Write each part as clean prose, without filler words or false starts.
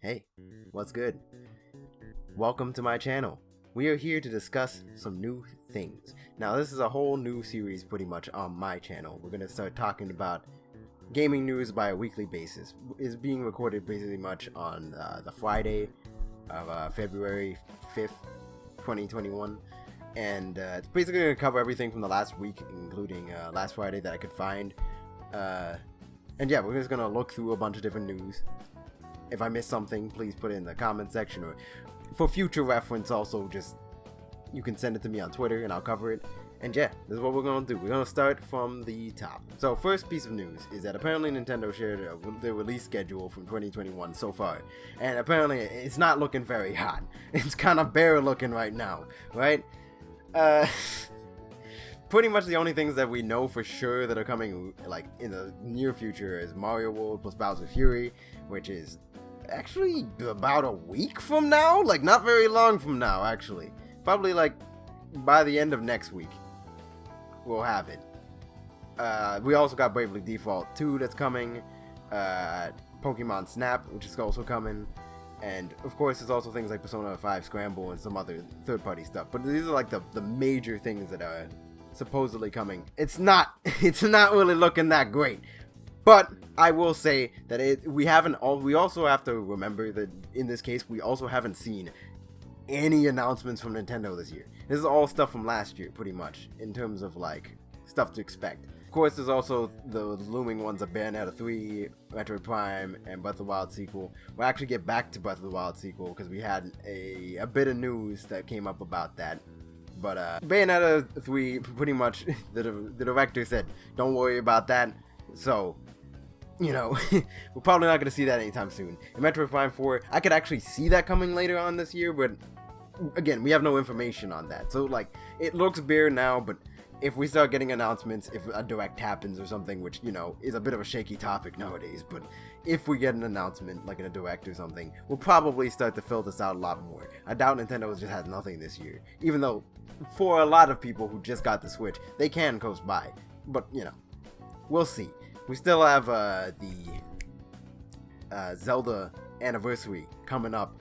Hey, what's good? Welcome to my channel. We are here to discuss some new things. Now, this is a whole new series pretty much on my channel. We're going to start talking about gaming news by a weekly basis. It's being recorded basically much on the Friday of February 5th, 2021. And it's basically going to cover everything from the last week, including last Friday that I could find. And yeah, we're just going to look through a bunch of different news. If I missed something, please put it in the comment section, or for future reference also, just you can send it to me on Twitter and I'll cover it. And yeah, this is what we're going to do. We're going to start from the top. So first piece of news is that apparently Nintendo shared their release schedule from 2021 so far. And apparently it's not looking very hot. It's kind of bare looking right now, right? Pretty much the only things that we know for sure that are coming like in the near future is Mario World plus Bowser Fury, which is actually about a week from now, like not very long from now actually, probably like by the end of next week we'll have it. We also got Bravely Default 2 that's coming, Pokemon Snap, which is also coming, and of course there's also things like Persona 5 Scramble and some other third-party stuff, but these are like the major things that are supposedly coming. It's not really looking that great. But I will say that we also have to remember that in this case we also haven't seen any announcements from Nintendo this year. This is all stuff from last year pretty much in terms of like stuff to expect. Of course there's also the looming ones of Bayonetta 3, Metroid Prime, and Breath of the Wild sequel. We'll actually get back to Breath of the Wild sequel because we had a bit of news that came up about that. But Bayonetta 3, pretty much the director said don't worry about that. So, you know, we're probably not going to see that anytime soon. In Metroid Prime 4, I could actually see that coming later on this year, but again, we have no information on that. So, like, it looks bare now, but if we start getting announcements, if a direct happens or something, which, you know, is a bit of a shaky topic nowadays, but if we get an announcement, like in a direct or something, we'll probably start to fill this out a lot more. I doubt Nintendo just has nothing this year, even though for a lot of people who just got the Switch, they can coast by, but, you know, we'll see. We still have the Zelda anniversary coming up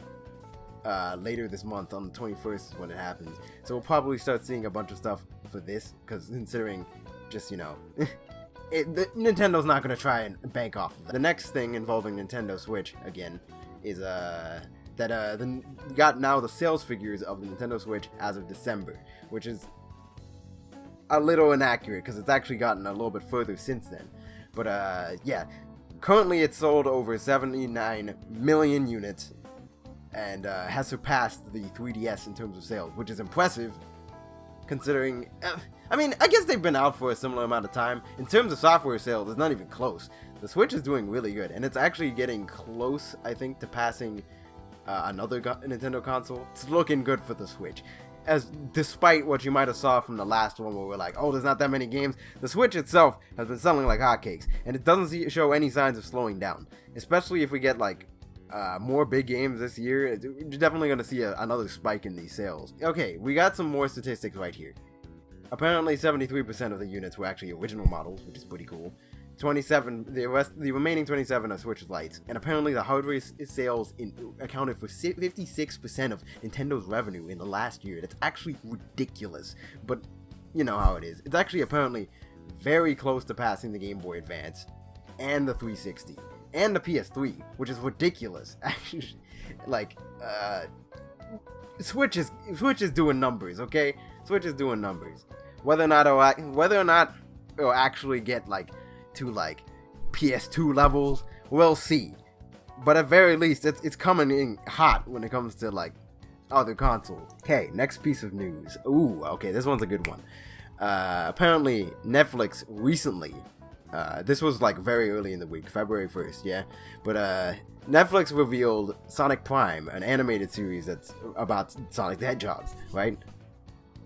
later this month on the 21st is when it happens. So we'll probably start seeing a bunch of stuff for this, because considering just, you know, Nintendo's not going to try and bank off of that. The next thing involving Nintendo Switch, again, is that got now the sales figures of the Nintendo Switch as of December, which is a little inaccurate because it's actually gotten a little bit further since then. But yeah, currently it's sold over 79 million units and has surpassed the 3DS in terms of sales, which is impressive considering, I mean, I guess they've been out for a similar amount of time. In terms of software sales, it's not even close. The Switch is doing really good, and it's actually getting close, I think, to passing another Nintendo console. It's looking good for the Switch. As despite what you might have saw from the last one where we're like, oh, there's not that many games, the Switch itself has been selling like hotcakes, and it doesn't show any signs of slowing down. Especially if we get like more big games this year, you're definitely going to see another spike in these sales. Okay, we got some more statistics right here. Apparently 73% of the units were actually original models, which is pretty cool. The remaining 27 are Switch Lites, and apparently the hardware sales accounted for 56% of Nintendo's revenue in the last year. That's actually ridiculous, but you know how it is. It's actually apparently very close to passing the Game Boy Advance and the 360 and the PS3, which is ridiculous. Actually, like Switch is doing numbers, okay? Switch is doing numbers. Whether or not it'll actually get like to like PS2 levels, we'll see. But at very least, it's coming in hot when it comes to like other consoles. Okay, next piece of news. Ooh, okay, this one's a good one. Apparently, Netflix recently, this was like very early in the week, February 1st, yeah. But Netflix revealed Sonic Prime, an animated series that's about Sonic the Hedgehog, right?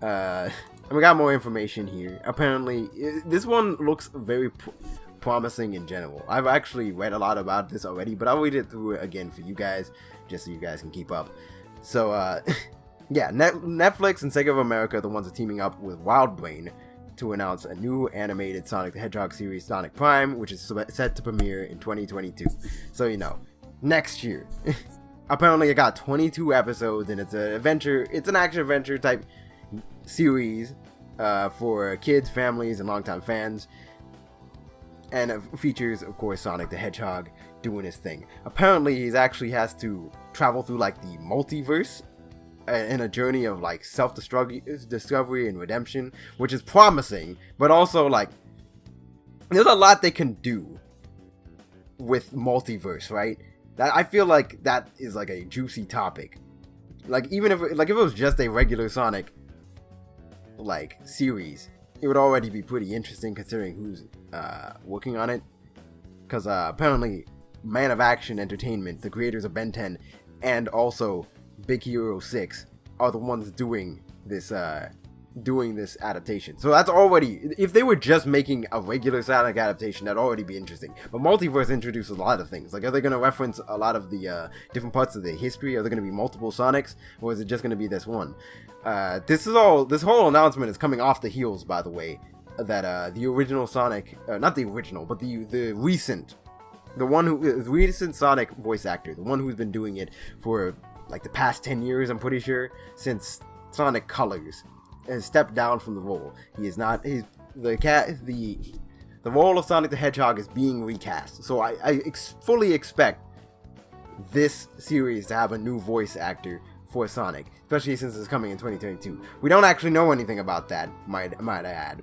And we got more information here. Apparently, this one looks very promising in general. I've actually read a lot about this already, but I'll read it through again for you guys, just so you guys can keep up. So, yeah, Netflix and Sega of America are the ones that are teaming up with WildBrain to announce a new animated Sonic the Hedgehog series, Sonic Prime, which is set to premiere in 2022. So, you know, next year. Apparently it got 22 episodes, and it's an action adventure type series for kids, families, and longtime fans. And it features, of course, Sonic the Hedgehog doing his thing. Apparently he actually has to travel through like the multiverse in a journey of like self-discovery and redemption, which is promising, but also like there's a lot they can do with multiverse, right? That I feel like that is like a juicy topic. Like even if it was just a regular Sonic like series, it would already be pretty interesting considering who's working on it. Because apparently Man of Action Entertainment, the creators of Ben 10 and also Big Hero 6, are the ones doing this adaptation. So that's already, if they were just making a regular Sonic adaptation, that'd already be interesting. But multiverse introduces a lot of things. Like, are they going to reference a lot of the different parts of the history? Are there going to be multiple Sonics, or is it just going to be this one? This whole announcement is coming off the heels, by the way, that the original Sonic, not the original, but the recent Sonic voice actor, the one who's been doing it for like the past 10 years, I'm pretty sure, since Sonic Colors, has stepped down from the role. The role of Sonic the Hedgehog is being recast. So I fully expect this series to have a new voice actor for Sonic, especially since it's coming in 2022. We don't actually know anything about that, might I add.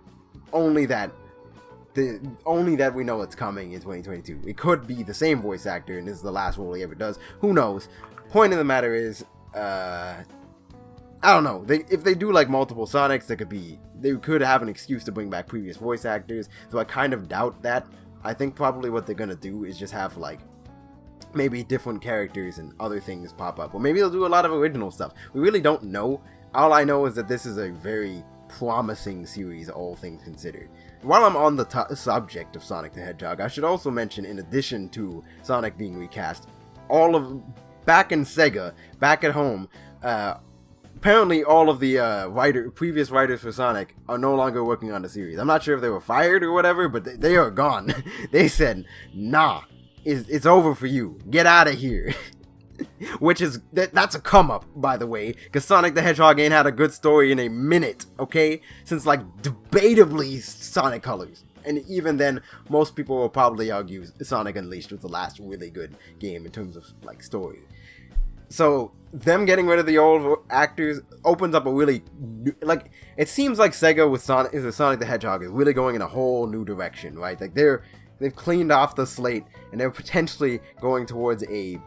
Only that we know it's coming in 2022. It could be the same voice actor, and this is the last role he ever does. Who knows? Point of the matter is, I don't know. If they do like multiple Sonics, they could have an excuse to bring back previous voice actors. So I kind of doubt that. I think probably what they're gonna do is just have like maybe different characters and other things pop up, or maybe they'll do a lot of original stuff. We really don't know. All I know is that this is a very promising series, all things considered. While I'm on the subject of Sonic the Hedgehog, I should also mention, in addition to Sonic being recast, back in Sega, back at home, apparently all of the previous writers for Sonic are no longer working on the series. I'm not sure if they were fired or whatever, but they are gone. They said, nah, it's over for you. Get out of here. Which is, that's a come up, by the way, because Sonic the Hedgehog ain't had a good story in a minute, okay? Since, like, debatably Sonic Colors. And even then, most people will probably argue Sonic Unleashed was the last really good game in terms of, like, story. So, them getting rid of the old actors opens up a really, like, it seems like Sega with Sonic the Hedgehog is really going in a whole new direction, right? Like, they've cleaned off the slate, and they're potentially going towards a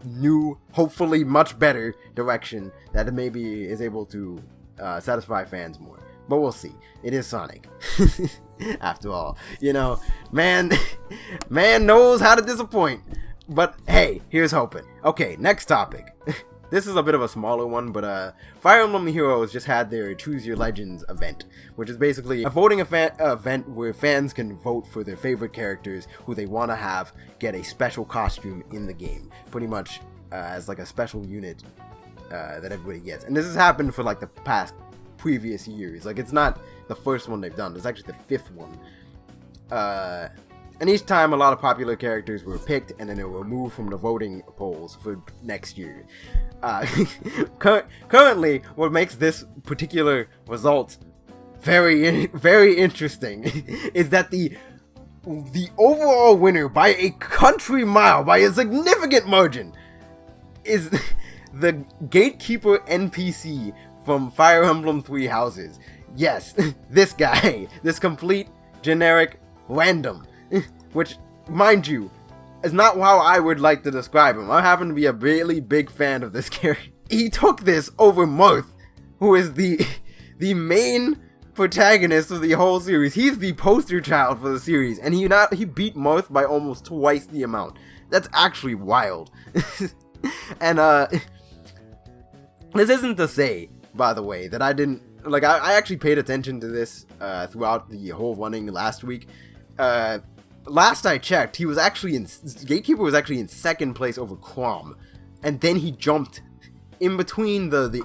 new, hopefully much better direction that maybe is able to satisfy fans more. But we'll see. It is Sonic. After all, you know, man knows how to disappoint. But hey, here's hoping. Okay, next topic. This is a bit of a smaller one, but Fire Emblem Heroes just had their Choose Your Legends event, which is basically a voting event where fans can vote for their favorite characters who they want to have get a special costume in the game, pretty much as like a special unit that everybody gets. And this has happened for like the previous years. Like, it's not the first one they've done, it's actually the 5th one. And each time a lot of popular characters were picked and then they were removed from the voting polls for next year. Currently, what makes this particular result very, very interesting is that the overall winner by a country mile, by a significant margin, is the Gatekeeper NPC from Fire Emblem Three Houses. Yes, this guy, this complete generic random. Which, mind you, is not how I would like to describe him. I happen to be a really big fan of this character. He took this over Mirth, who is the main protagonist of the whole series. He's the poster child for the series, and he beat Mirth by almost twice the amount. That's actually wild. And this isn't to say, by the way, that I didn't like. I actually paid attention to this throughout the whole running last week. Last I checked, Gatekeeper was actually in 2nd place over Crom, and then he jumped in between the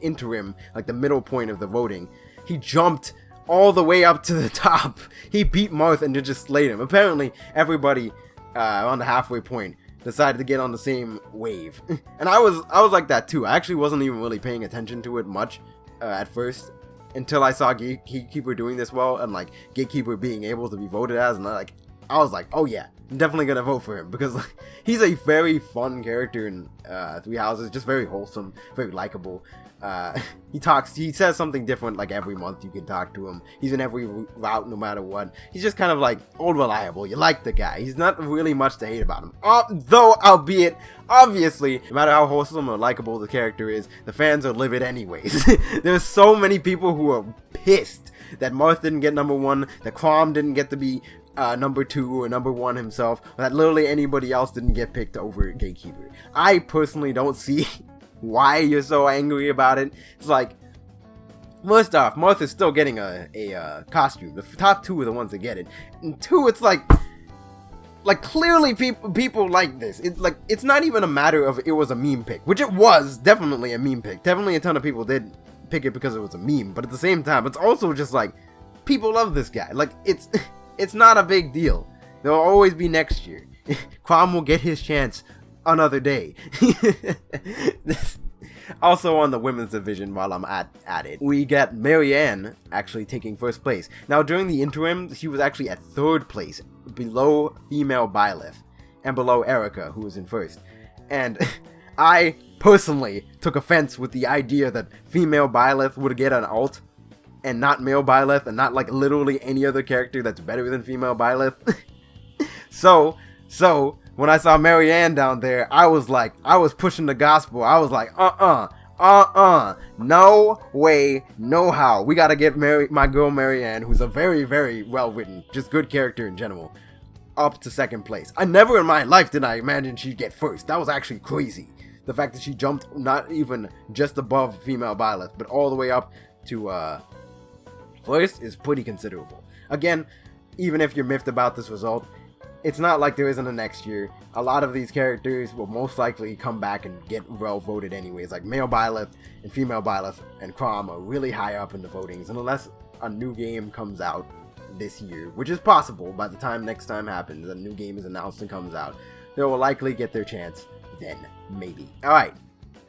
interim, like the middle point of the voting. He jumped all the way up to the top. He beat Marth and just slayed him. Apparently, everybody on the halfway point decided to get on the same wave. And I was like that too. I actually wasn't even really paying attention to it much at first, until I saw Gatekeeper doing this well, and like Gatekeeper being able to be voted as, and I was like, oh yeah, I'm definitely gonna vote for him, because like, he's a very fun character in Three Houses, just very wholesome, very likable. He says something different like every month. You can talk to him. He's in every route no matter what. He's just kind of like old reliable. You like the guy. He's not really much to hate about him. Though, albeit, obviously, no matter how wholesome or likable the character is, the fans are livid anyways. There's so many people who are pissed that Marth didn't get number 1, that Crom didn't get to be number 2 or number 1 himself, or that literally anybody else didn't get picked over Gatekeeper. I personally don't see why you're so angry about it. It's like, first off, Martha's still getting a costume. The top 2 are the ones that get it. And 2, it's like clearly people like this. It's not even a matter of it was a meme pick, which it was definitely a meme pick. Definitely a ton of people did pick it because it was a meme, but at the same time, it's also just like, people love this guy. Like, it's not a big deal. There'll always be next year. Kwam will get his chance another day. Also on the women's division, while I'm at it, we get Marianne actually taking first place. Now during the interim, she was actually at 3rd place, below female Byleth, and below Erica, who was in 1st. And I personally took offense with the idea that female Byleth would get an alt, and not male Byleth, and not like literally any other character that's better than female Byleth. So when I saw Marianne down there, I was pushing the gospel. I was like, no way, no how. We gotta get my girl Marianne, who's a very, very well written, just good character in general, up to 2nd place. I never in my life did I imagine she'd get 1st. That was actually crazy. The fact that she jumped not even just above female Byleth, but all the way up to 1st is pretty considerable. Again, even if you're miffed about this result, it's not like there isn't a next year. A lot of these characters will most likely come back and get well voted anyways. Like male Byleth and female Byleth and Crom are really high up in the votings. And unless a new game comes out this year, which is possible by the time next time happens, a new game is announced and comes out, they will likely get their chance then, maybe. Alright,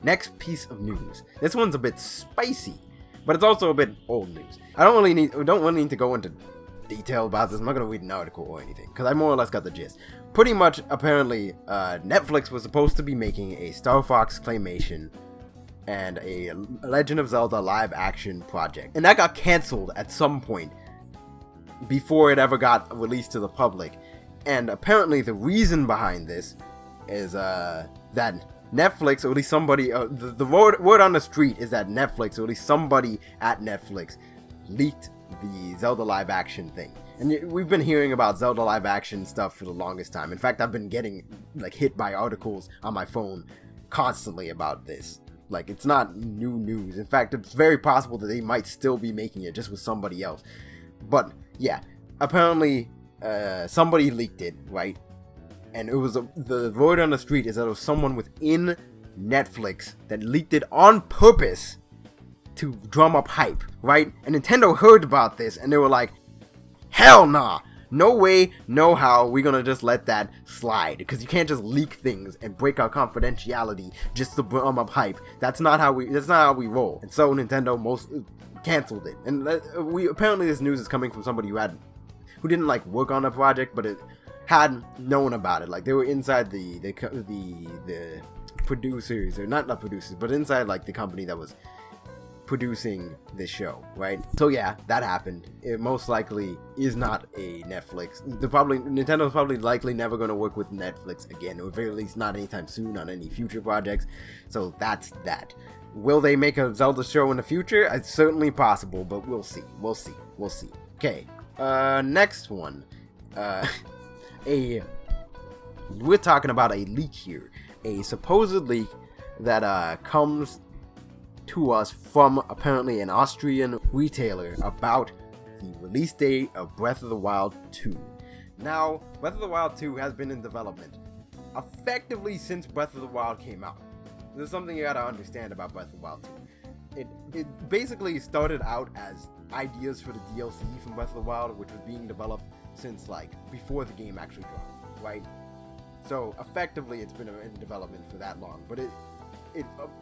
next piece of news. This one's a bit spicy, but it's also a bit old news. I don't really need to go into detail about this. I'm not going to read an article or anything, because I more or less got the gist. Pretty much, apparently, Netflix was supposed to be making a Star Fox claymation and a Legend of Zelda live action project, and that got cancelled at some point before it ever got released to the public. And apparently the reason behind this is that Netflix, or at least somebody, the word on the street is that Netflix, or at least somebody at Netflix, leaked the Zelda live action thing. And we've been hearing about Zelda live action stuff for the longest time. In fact, I've been getting like hit by articles on my phone constantly about this. Like, it's not new news. In fact, it's very possible that they might still be making it just with somebody else. But yeah, apparently somebody leaked it, right? And it was the word on the street is that it was someone within Netflix that leaked it on purpose to drum up hype, right? And Nintendo heard about this and they were like, hell nah, no way, no how, we're gonna just let that slide, because you can't just leak things and break our confidentiality just to drum up hype. That's not how we roll. And so Nintendo canceled it. And apparently this news is coming from somebody who didn't like work on the project, but it had known about it. Like, they were inside the producers, or not producers, but inside like the company that was producing this show, right? So yeah, that happened. It most likely is not a Netflix. Nintendo's probably likely never going to work with Netflix again, or at very least not anytime soon on any future projects. So that's that. Will they make a Zelda show in the future? It's certainly possible, but we'll see. Okay, next one. We're talking about a leak here. A supposed leak that comes to us from apparently an Austrian retailer about the release date of Breath of the Wild 2. Now, Breath of the Wild 2 has been in development effectively since Breath of the Wild came out. There's something you gotta understand about Breath of the Wild 2. It basically started out as ideas for the DLC from Breath of the Wild, which was being developed since like before the game actually dropped, right? So effectively, it's been in development for that long, but it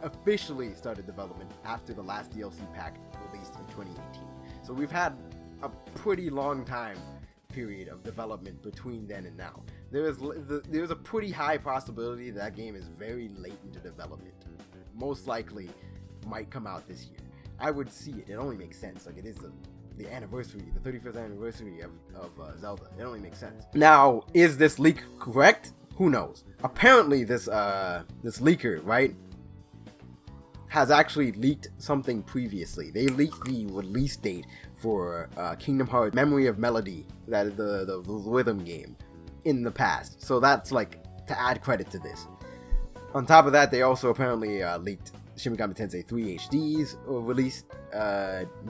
officially started development after the last DLC pack released in 2018. So we've had a pretty long time period of development between then and now. There's a pretty high possibility that game is very late into development. Most likely might come out this year. I would see it. It only makes sense. Like, it is the anniversary, the 35th anniversary of Zelda. It only makes sense. Now, is this leak correct? Who knows? Apparently, this leaker, right, has actually leaked something previously. They leaked the release date for Kingdom Hearts Memory of Melody, that is the rhythm game, in the past. So that's like to add credit to this. On top of that, they also apparently leaked Shin Megami Tensei 3 HD's release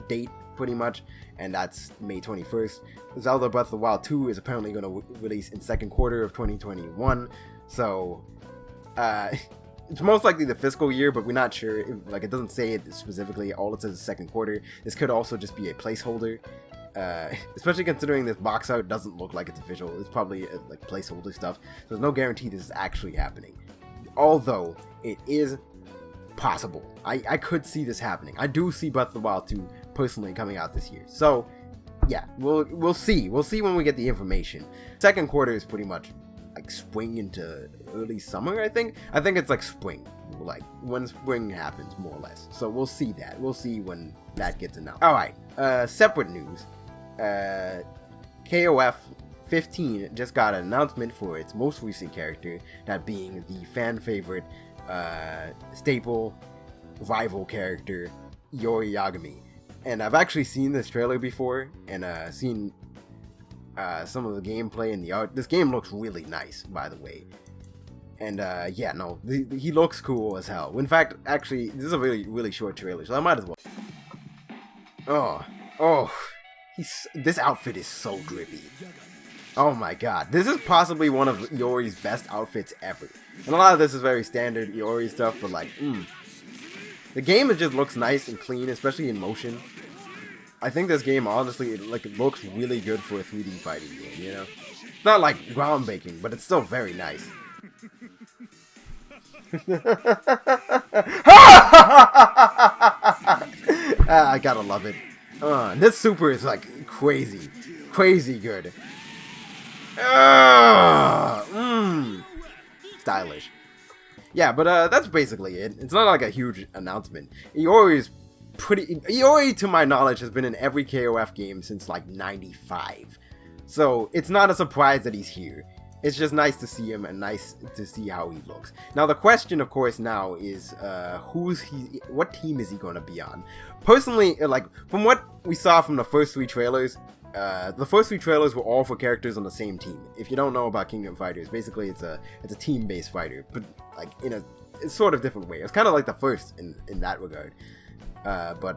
date, pretty much, and that's May 21st. Zelda Breath of the Wild 2 is apparently going to release in second quarter of 2021. So it's most likely the fiscal year, but we're not sure. It doesn't say it specifically. All it says is second quarter. This could also just be a placeholder, especially considering this box art doesn't look like it's official. It's probably like placeholder stuff. So there's no guarantee this is actually happening. Although it is possible. I could see this happening. I do see Breath of the Wild 2 personally coming out this year. So yeah, we'll see. We'll see when we get the information. Second quarter is pretty much like spring into early summer, I think. I think it's like spring, like when spring happens, more or less. So we'll see that. We'll see when that gets announced. Alright, separate news. KOF 15 just got an announcement for its most recent character, that being the fan favorite, staple rival character, Yori Yagami. And I've actually seen this trailer before, and seen some of the gameplay and the art. This game looks really nice, by the way. And yeah, no, he looks cool as hell. In fact, actually, this is a really short trailer, so I might as well. This outfit is so drippy. Oh my god, this is possibly one of Yori's best outfits ever. And a lot of this is very standard Yori stuff, but like, the game, it just looks nice and clean, especially in motion. I think this game, honestly, it looks really good for a 3D fighting game, you know? It's not like groundbreaking, but it's still very nice. I gotta love it. This super is like crazy good. Stylish. Yeah, but that's basically it. It's not like a huge announcement. Iori, to my knowledge, has been in every KOF game since like 95. So it's not a surprise that he's here. It's just nice to see him and nice to see how he looks. Now the question, of course, now is what team is he going to be on? Personally, like, from what we saw from the first three trailers, were all for characters on the same team. If you don't know about Kingdom Fighters, basically it's a team-based fighter, but like in a sort of different way. It's kind of like the first in that regard. But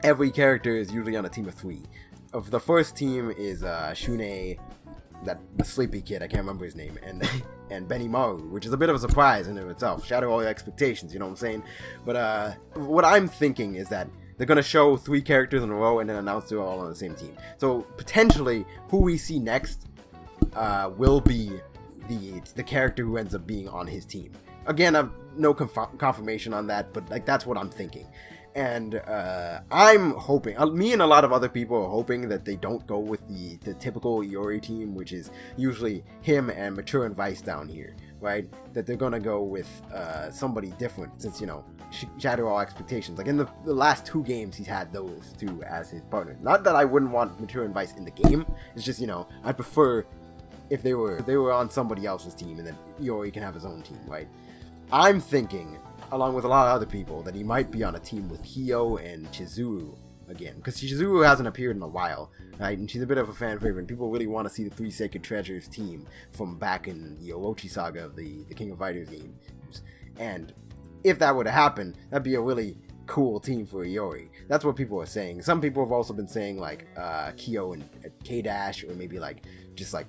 every character is usually on a team of 3. Of the first team is Shunei, the sleepy kid, I can't remember his name, and Benimaru, which is a bit of a surprise in and of itself. Shatter all your expectations, you know what I'm saying? But what I'm thinking is that they're going to show 3 characters in a row and then announce they're all on the same team. So potentially, who we see next will be the character who ends up being on his team. Again, I've no confirmation on that, but like that's what I'm thinking. And I'm hoping, me and a lot of other people are hoping that they don't go with the typical Iori team, which is usually him and Mature and Vice down here, right? That they're going to go with somebody different, since, you know, shatter all expectations. Like in the last 2 games, he's had those 2 as his partner. Not that I wouldn't want Mature and Vice in the game, it's just, you know, I'd prefer if they were on somebody else's team, and then Iori can have his own team, right? I'm thinking, along with a lot of other people, that he might be on a team with Hio and Chizuru again, because Chizuru hasn't appeared in a while, right? And she's a bit of a fan favorite, and people really want to see the 3 Sacred Treasures team from back in the Orochi saga of the King of Fighters games. And if that were to happen, that'd be a really cool team for Iori. That's what people are saying. Some people have also been saying like Kyo and K-Dash, or maybe like just like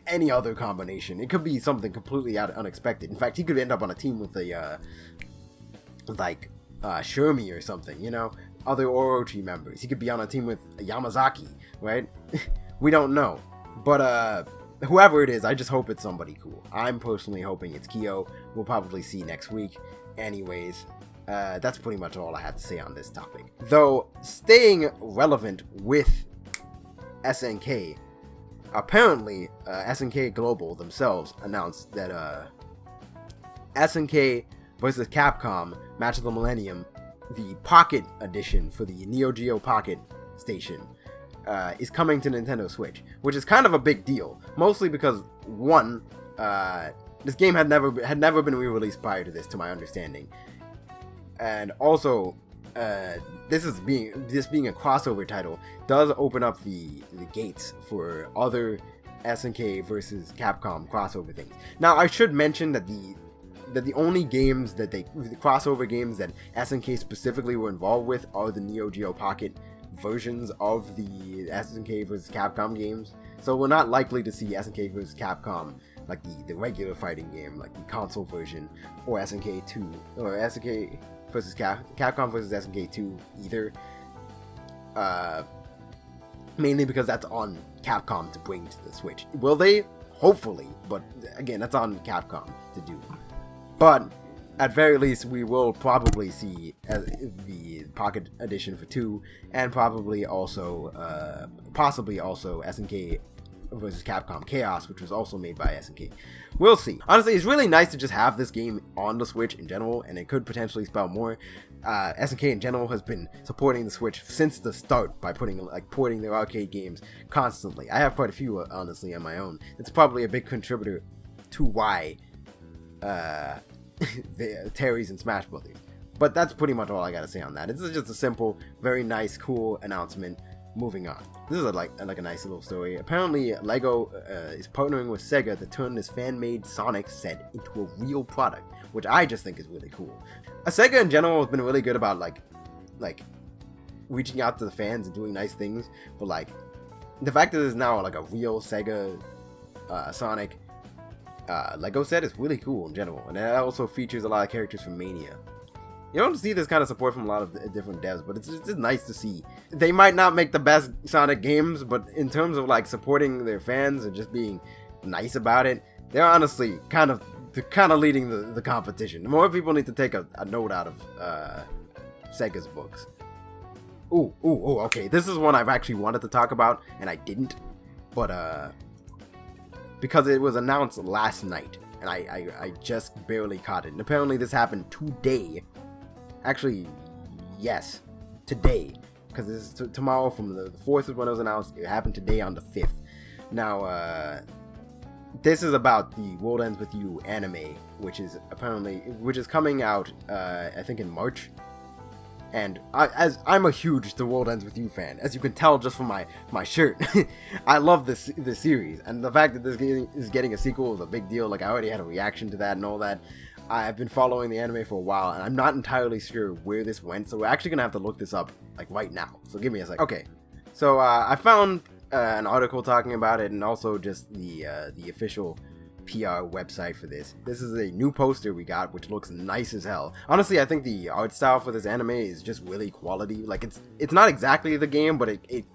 any other combination. It could be something completely unexpected. In fact, he could end up on a team with a Shermie or something, you know, other Orochi members. He could be on a team with Yamazaki, right? We don't know. But whoever it is, I just hope it's somebody cool. I'm personally hoping it's Kyo. We'll probably see next week. Anyways, that's pretty much all I have to say on this topic. Though, staying relevant with SNK, apparently SNK Global themselves announced that SNK vs. Capcom Match of the Millennium, the Pocket Edition for the Neo Geo Pocket Station, is coming to Nintendo Switch, which is kind of a big deal, mostly because one, this game had never been re-released prior to this, to my understanding, and also this being a crossover title does open up the gates for other SNK versus Capcom crossover things. Now, I should mention that the only games the crossover games that SNK specifically were involved with are the Neo Geo Pocket versions of the SNK vs. Capcom games. So we're not likely to see SNK vs. Capcom, like the regular fighting game, like the console version, or SNK 2, or SNK vs. Capcom vs. SNK 2 either. Mainly because that's on Capcom to bring to the Switch. Will they? Hopefully, but again, that's on Capcom to do. But at very least, we will probably see the Pocket Edition for 2, and possibly also SNK vs. Capcom Chaos, which was also made by SNK. We'll see. Honestly, it's really nice to just have this game on the Switch in general, and it could potentially spell more. SNK in general has been supporting the Switch since the start by porting their arcade games constantly. I have quite a few, honestly, on my own. It's probably a big contributor to why the Terry's and Smash Brothers. But that's pretty much all I gotta say on that. This is just a simple, very nice, cool announcement. Moving on. This is like a nice little story. Apparently, Lego is partnering with Sega to turn this fan-made Sonic set into a real product, which I just think is really cool. Sega in general has been really good about like reaching out to the fans and doing nice things, but like the fact that there's now like a real Sega Sonic Lego set is really cool in general, and it also features a lot of characters from Mania. You don't see this kind of support from a lot of different devs, but it's just nice to see. They might not make the best Sonic games, but in terms of like supporting their fans and just being nice about it, they're honestly kind of leading the competition. More people need to take a note out of Sega's books. Ooh, okay. This is one I've actually wanted to talk about, and I didn't, but because it was announced last night, and I just barely caught it. And apparently this happened today. Actually, yes, today, because this is tomorrow from the 4th is when it was announced. It happened today on the 5th. Now, this is about the World Ends With You anime, which is coming out, I think in March. And I'm a huge The World Ends With You fan, as you can tell just from my shirt. I love this series, and the fact that this game is getting a sequel is a big deal. Like, I already had a reaction to that and all that. I've been following the anime for a while, and I'm not entirely sure where this went, so we're actually gonna have to look this up like right now. So give me a second. Okay, so I found an article talking about it, and also just the official PR website for this. This is a new poster we got, which looks nice as hell. Honestly, I think the art style for this anime is just really quality. Like, it's not exactly the game, but it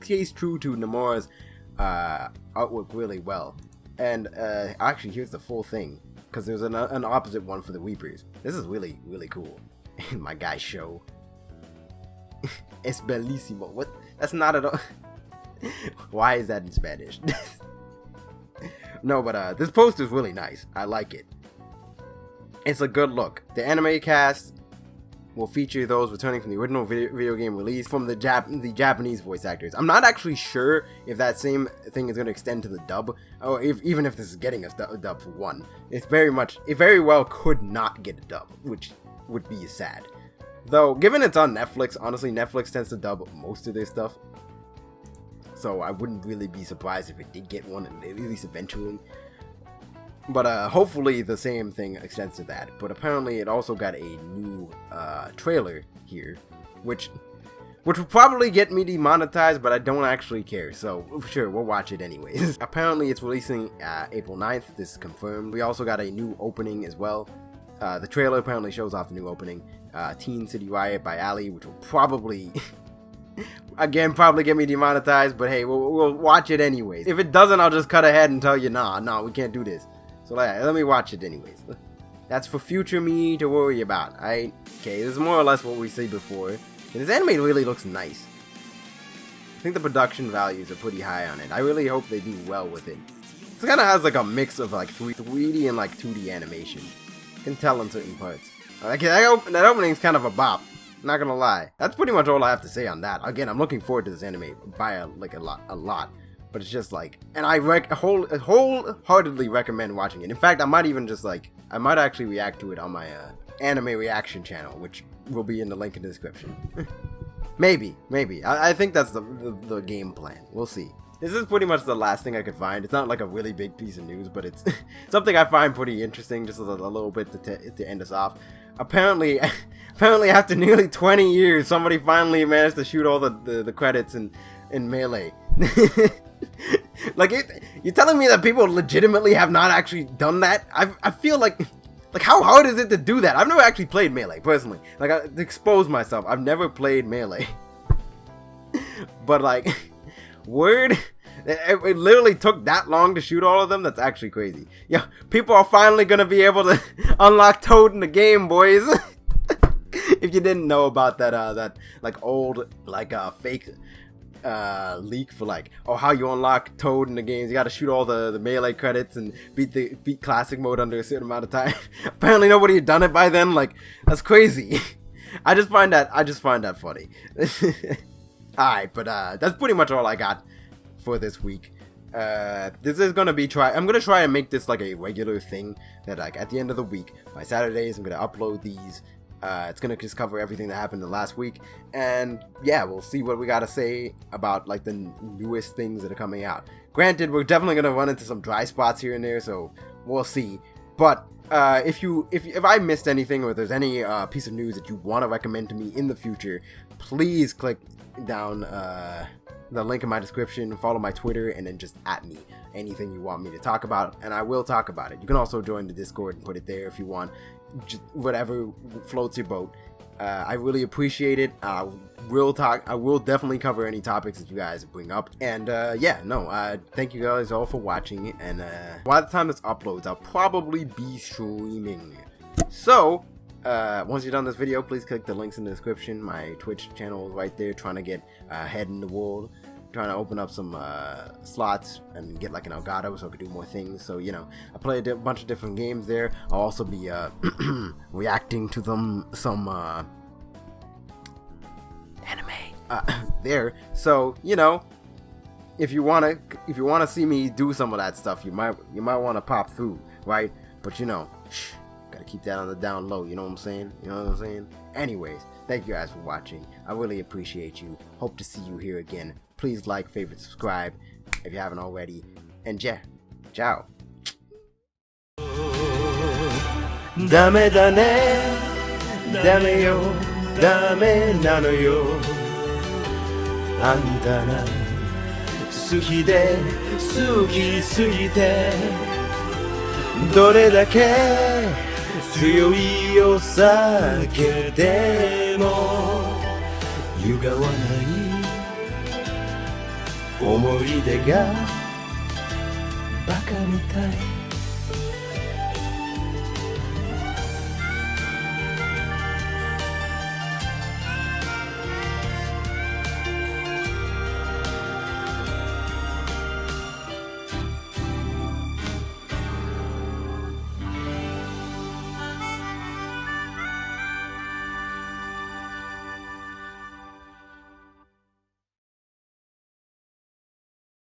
stays true to Nomura's artwork really well. And actually, here's the full thing, because there's an opposite one for the Weepers. This is really, really cool. My guy Show. Es bellísimo. What? That's not at all. Why is that in Spanish? No, but this poster is really nice. I like it. It's a good look. The anime cast will feature those returning from the original video game release from the Japanese voice actors. I'm not actually sure if that same thing is going to extend to the dub, or even if this is getting a dub for one. It very well could not get a dub, which would be sad. Though, given it's on Netflix, honestly, Netflix tends to dub most of their stuff. So I wouldn't really be surprised if it did get one, at least eventually. But hopefully the same thing extends to that. But apparently it also got a new trailer here, which will probably get me demonetized, but I don't actually care. So sure, we'll watch it anyways. Apparently it's releasing April 9th. This is confirmed. We also got a new opening as well. The trailer apparently shows off the new opening, Teen City Riot by Ali, which will probably Again, probably get me demonetized, but hey, we'll watch it anyways. If it doesn't, I'll just cut ahead and tell you, nah, we can't do this. So let me watch it anyways. That's for future me to worry about. Okay, this is more or less what we said before. And this anime really looks nice. I think the production values are pretty high on it. I really hope they do well with it. It kind of has like a mix of like 3D and like 2D animation. You can tell in certain parts. That opening's kind of a bop. Not gonna lie. That's pretty much all I have to say on that. Again, I'm looking forward to this anime by a lot. But it's just like, and I wholeheartedly recommend watching it. In fact, I might actually react to it on my anime reaction channel, which will be in the link in the description. maybe. I think that's the game plan. We'll see. This is pretty much the last thing I could find. It's not like a really big piece of news, but it's something I find pretty interesting, just a little bit to end us off. Apparently after nearly 20 years, somebody finally managed to shoot all the credits in Melee. Like, you're telling me that people legitimately have not actually done that? I feel like how hard is it to do that? I've never actually played Melee, personally. Like, to expose myself, I've never played Melee. But, like, word... It literally took that long to shoot all of them? That's actually crazy. Yeah, people are finally gonna be able to unlock Toad in the game, boys. If you didn't know about that like old like fake leak for like, oh, how you unlock Toad in the games, you gotta shoot all the Melee credits and beat classic mode under a certain amount of time. Apparently nobody had done it by then. Like, that's crazy. I just find that funny. Alright, but that's pretty much all I got for this week. This is gonna be I'm gonna try and make this like a regular thing, that like at the end of the week, by Saturdays, I'm gonna upload these. It's gonna just cover everything that happened the last week, and yeah, we'll see what we gotta say about like the newest things that are coming out. Granted, we're definitely gonna run into some dry spots here and there, so we'll see. But if I missed anything, or there's any piece of news that you want to recommend to me in the future, please click down the link in my description, follow my Twitter, and then just @ me anything you want me to talk about, and I will talk about it. You can also join the Discord and put it there if you want. Just whatever floats your boat. I really appreciate it. I will definitely cover any topics that you guys bring up. And thank you guys all for watching. And by the time this uploads, I'll probably be streaming. So once you're done this video, please click the links in the description. My Twitch channel is right there, trying to get ahead in the world, trying to open up some slots and get like an Elgato so I could do more things. So, you know, I play a bunch of different games there. I'll also be reacting to some anime there. So, you know, if you wanna see me do some of that stuff, you might want to pop through, right? But you know, gotta keep that on the down low, you know what I'm saying? Anyways, thank you guys for watching. I really appreciate you. Hope to see you here again. Please like, favorite, subscribe if you haven't already. And yeah, ciao. ダメだね、ダメよ、ダメなのよ。あんたが好きで好きすぎて、どれだけ強いお酒でも揺がわない思い出がバカみたい。